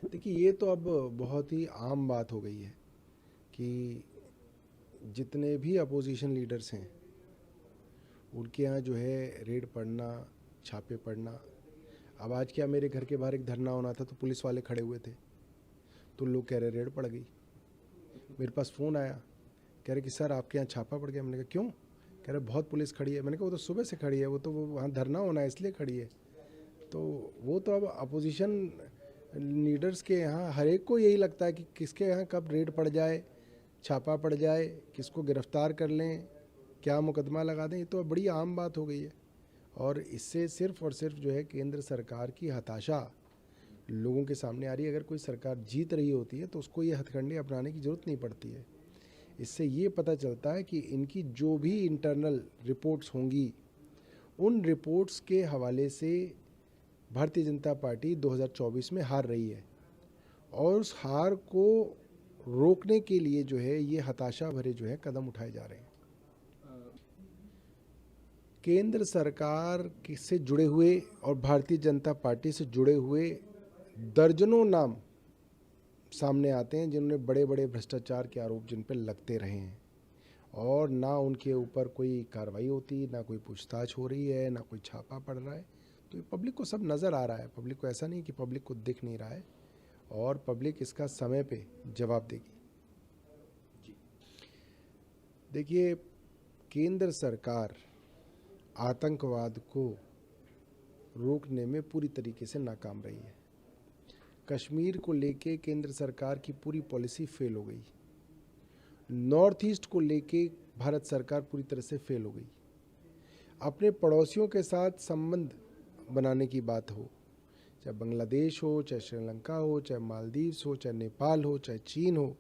देखिए, ये तो अब बहुत ही आम बात हो गई है कि जितने भी अपोजिशन लीडर्स हैं उनके यहाँ जो है रेड पड़ना, छापे पड़ना। अब आज क्या, मेरे घर के बाहर एक धरना होना था तो पुलिस वाले खड़े हुए थे, तो लोग कह रहे रेड पड़ गई। मेरे पास फ़ोन आया, कह रहे कि सर आपके यहाँ छापा पड़ गया। मैंने कहा क्यों? कह रहे बहुत पुलिस खड़ी है। मैंने कहा वो तो सुबह से खड़ी है, वो वहाँ धरना होना है इसलिए खड़ी है। तो वो तो अब अपोजिशन लीडर्स के यहाँ हर एक को यही लगता है कि किसके यहाँ कब रेड पड़ जाए, छापा पड़ जाए, किसको गिरफ्तार कर लें, क्या मुकदमा लगा दें। ये तो अब बड़ी आम बात हो गई है और इससे सिर्फ और सिर्फ जो है केंद्र सरकार की हताशा लोगों के सामने आ रही है। अगर कोई सरकार जीत रही होती है तो उसको ये हथकंडे अपनाने की ज़रूरत नहीं पड़ती है। इससे ये पता चलता है कि इनकी जो भी इंटरनल रिपोर्ट्स होंगी, उन रिपोर्ट्स के हवाले से भारतीय जनता पार्टी 2024 में हार रही है और उस हार को रोकने के लिए जो है ये हताशा भरे जो है कदम उठाए जा रहे हैं। केंद्र सरकार से जुड़े हुए और भारतीय जनता पार्टी से जुड़े हुए दर्जनों नाम सामने आते हैं जिन्होंने बड़े बड़े भ्रष्टाचार के आरोप जिन पर लगते रहे हैं और ना उनके ऊपर कोई कार्रवाई होती, ना कोई पूछताछ हो रही है, ना कोई छापा पड़ रहा है। तो ये पब्लिक को सब नज़र आ रहा है। पब्लिक को ऐसा नहीं कि पब्लिक को दिख नहीं रहा है और पब्लिक इसका समय पे जवाब देगी। देखिए, केंद्र सरकार आतंकवाद को रोकने में पूरी तरीके से नाकाम रही है। कश्मीर को लेके केंद्र सरकार की पूरी पॉलिसी फेल हो गई। नॉर्थ ईस्ट को लेके भारत सरकार पूरी तरह से फेल हो गई। अपने पड़ोसियों के साथ संबंध बनाने की बात हो, चाहे बांग्लादेश हो, चाहे श्रीलंका हो, चाहे मालदीव्स हो, चाहे नेपाल हो, चाहे चीन हो,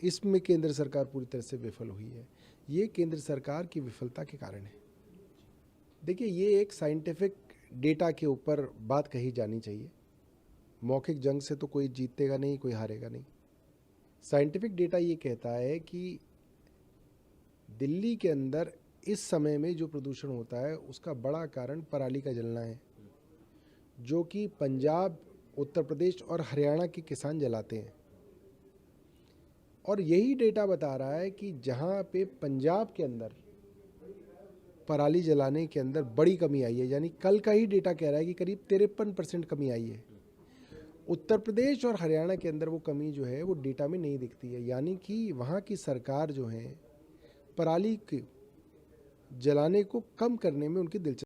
इसमें केंद्र सरकार पूरी तरह से विफल हुई है। ये केंद्र सरकार की विफलता के कारण है। देखिए, ये एक साइंटिफिक डेटा के ऊपर बात कही जानी चाहिए। मौखिक जंग से तो कोई जीतेगा नहीं, कोई हारेगा नहीं। साइंटिफिक डेटा ये कहता है कि दिल्ली के अंदर इस समय में जो प्रदूषण होता है उसका बड़ा कारण पराली का जलना है, जो कि पंजाब, उत्तर प्रदेश और हरियाणा के किसान जलाते हैं। और यही डेटा बता रहा है कि जहाँ पे पंजाब के अंदर पराली जलाने के अंदर बड़ी कमी आई है, यानी कल का ही डेटा कह रहा है कि करीब 53% कमी आई है। उत्तर प्रदेश और हरियाणा के अंदर वो कमी जो है वो डेटा में नहीं दिखती है, यानी कि वहाँ की सरकार जो है पराली के जलाने को कम करने में उनकी दिलचस्पी